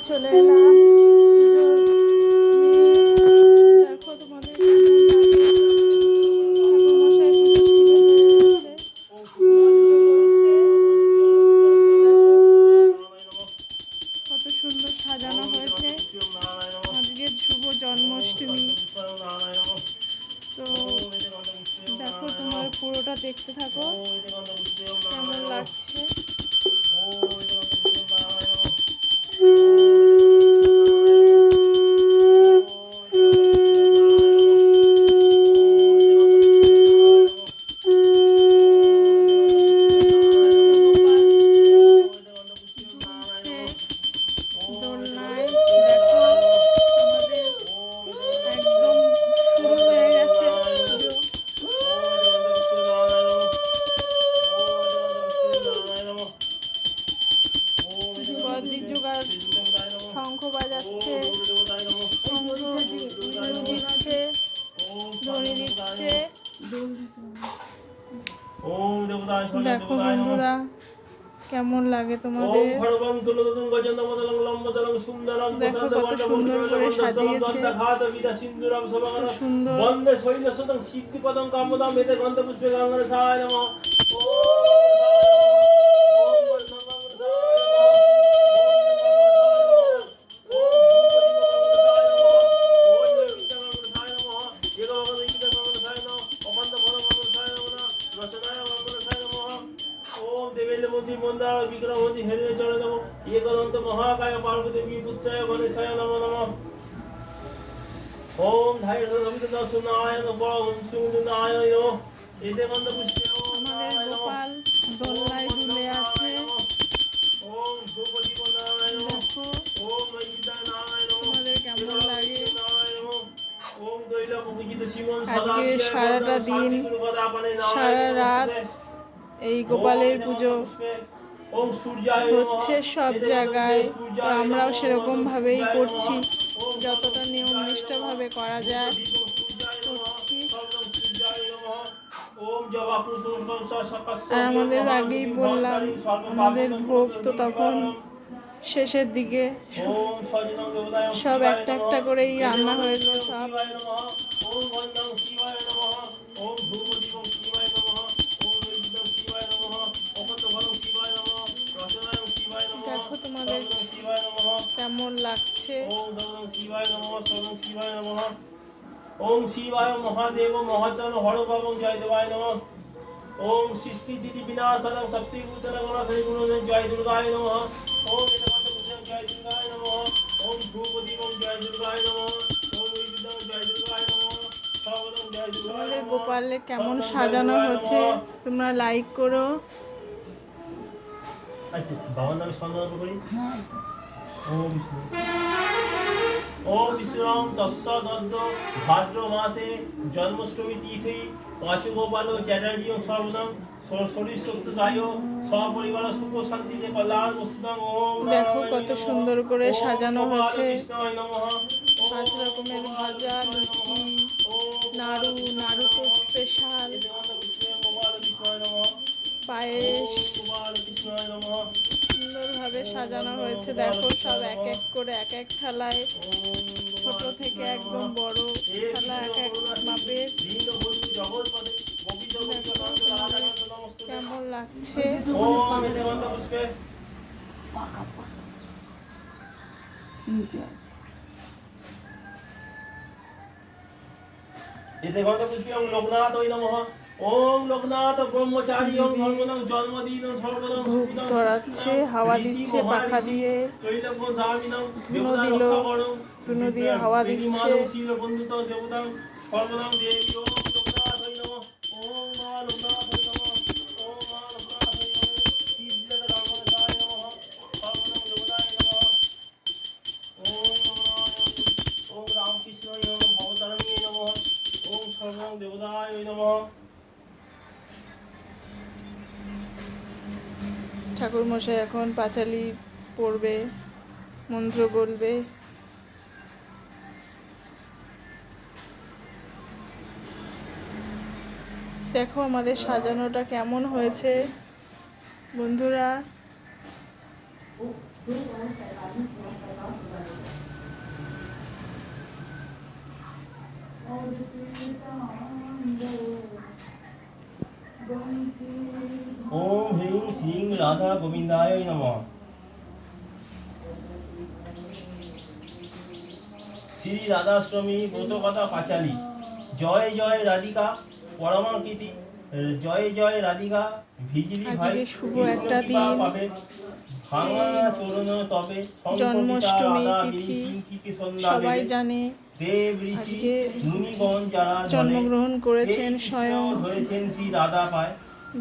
চলে এলাম। দেখো তোমাদের ঠাকুরমশাই পুজো শুরু হয়ে গেছে, মন্ত্র বলছে। দেখো কত সুন্দর সাজানো হয়েছে, আজকে শুভ জন্মাষ্টমী। তো দেখো তোমরা পুরোটা দেখতে থাকো, কেমন লাগছে। দোলনায় দেখো আমাদের একদম শুরু হয়ে গেছে পুজো। বদ্রি জোগাড় শঙ্খ বাজাচ্ছে, শঙ্খ দিচ্ছে, ধ্বনি দিচ্ছে। দেখো বন্ধুরা কেমন লাগে তোমাদের। দেখো কত সুন্দর করে সাজিয়েছে, সুন্দর। विग्रहोति हरे चरण नमो एकदंत महाकाय पार्वती पुत्राय गणेशाय नमो नमः ओम धायर्थ सवित सुनाय नमो ओम सुनाय नमो एते मंद पुष्पे আমাদের গোপাল দোলনায় দুলে আছে। ओम द्रौपदी बनाय नमो ओम नैमिषाय नाराय नमो তোমাদের কেমন লাগে। ओम दैला मुखित शिवन আজকে সারাটা দিন সারা রাত এই গোপালের পুজো হচ্ছে সব জায়গায়। তো আমরাও সেরকম ভাবেই করছি, যতটা নিয়ম নিষ্ঠাভাবে করা যায় করছি। আর আমাদের আগেই বললাম আমাদের ভোগ তো তখন শেষের দিকে, সব একটা একটা করেই রান্না হয়েছিল সব। দেখো তোমাদের কেমন লাগছে। ओम शिवाय महादेव महाचरण हर भवं जय देवाय नमः ओम सृष्टि तिथि विनाशनं शक्ति भूतन गणसरि गुणोदय जय दुर्गाय नमः ओम वेदवंत पुष्पं जय दुर्गाय नमः ओम धूपदीपं जय दुर्गाय नमः ओम विद्युतं जय दुर्गाय नमः सर्वदं जय दुर्गाय আমাদের গোপালে কেমন সাজানো হয়েছে তোমরা লাইক করো। আচ্ছা বাবার নামে সম্মান করি। ওম বিষ্ণু ओम विश्राम तस्सद्द भाद्र मासे जन्माष्टमी तिथि पाचु गोपाल चैटर्जी सर्वदं शरीर सत्य सपरिवार सुख शांतिते कल्याण वस्तुतं ओम। দেখো কত সুন্দর করে সাজানো হয়েছে, 5 রকমের ভাজা, লুচি, নাড়ু, নাড়ু তো স্পেশাল, পায়েস সুন্দরভাবে সাজানো হয়েছে। দেখো সব এক এক করে এক এক থালায়, ছোট থেকে একদম বড় থালা এক এক মাপের। কেমন লাগছে। लोकनाथ नमः ओम लोकनाथ ब्रह्मचारी ओम धर्मनं जन्मदिन सर्वदं ধূপ ধরাচ্ছে, হাওয়া দিচ্ছে পাখা দিয়ে, ধুনো দিল, ধুনো দিয়ে হাওয়া দিচ্ছে। ঠাকুরমশাই এখন পাঁচালি পড়বে, মন্ত্র বলবে। দেখো আমাদের সাজানোটা কেমন হয়েছে বন্ধুরা। ওম হ্রিং শ্রীং রাধা গোবিন্দায় নমঃ। শ্রী রাধাষ্টমী ব্রতকথা পাঁচালী। জয় জয় রাধিকা পরমাকৃতি, জয় জয় রাধিকা ভিজিলি ভাই আজকে শুভ কৃষ্ণ একটা কৃপা দিন। পাবে ভাঙা চরণ তবে জন্মাষ্টমী তিথি সবাই জানে। দেব ঋষি আজকে মুনিগণ যারা জন্মগ্রহণ করেছেন সেই কৃষ্ণ স্বয়ং হয়েছেন শ্রী রাধা পায়।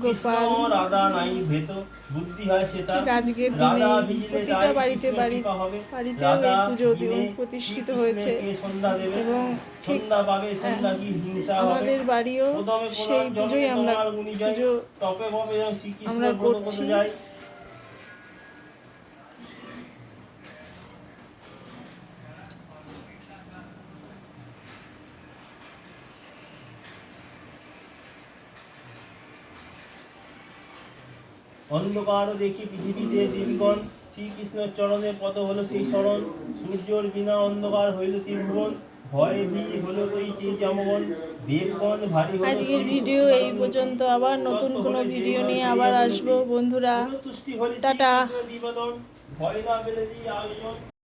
গোপাল। কৃষ্ণ রাধা নাই ভেদ বুদ্ধি হয় সেটা। ঠিক আজকের রাধা দিনে ভিজিলে প্রতিটা তাই বাড়িতে কৃষ্ণ কৃপা হবে। বাড়িতেও রাধা এই পুজো দিনে প্রতিষ্ঠিত শ্রীকৃষ্ণকে হয়েছে সন্ধ্যা দেবে। এবং ঠিক সন্ধ্যা পাবে সন্ধ্যা কি হিংসা হবে। আমাদের বাড়িও প্রথমে সেই পুজোই আমরা পুজো তপে পাবে শ্রীকৃষ্ণ আমরা ব্রত করতে করছি। যায়। অন্ধকার দেখি পৃথিবীতে দেবীগণ, শ্রীকৃষ্ণের চরণে পদ হলো সেই শরণ। সূর্যর বিনা অন্ধকার হইল ত্রিভুবন, ভয়ে ভি হলো কই চেয়ে জামগণ। দেবগণ ভারী হলো আজকের ভিডিও এই পর্যন্ত। আবার নতুন কোনো ভিডিও নিয়ে আবার আসবো বন্ধুরা। তুষ্টি হলে টাটা। শ্রীকৃষ্ণ দিবাদন, ভয় না পেলে দিই আয়োজন।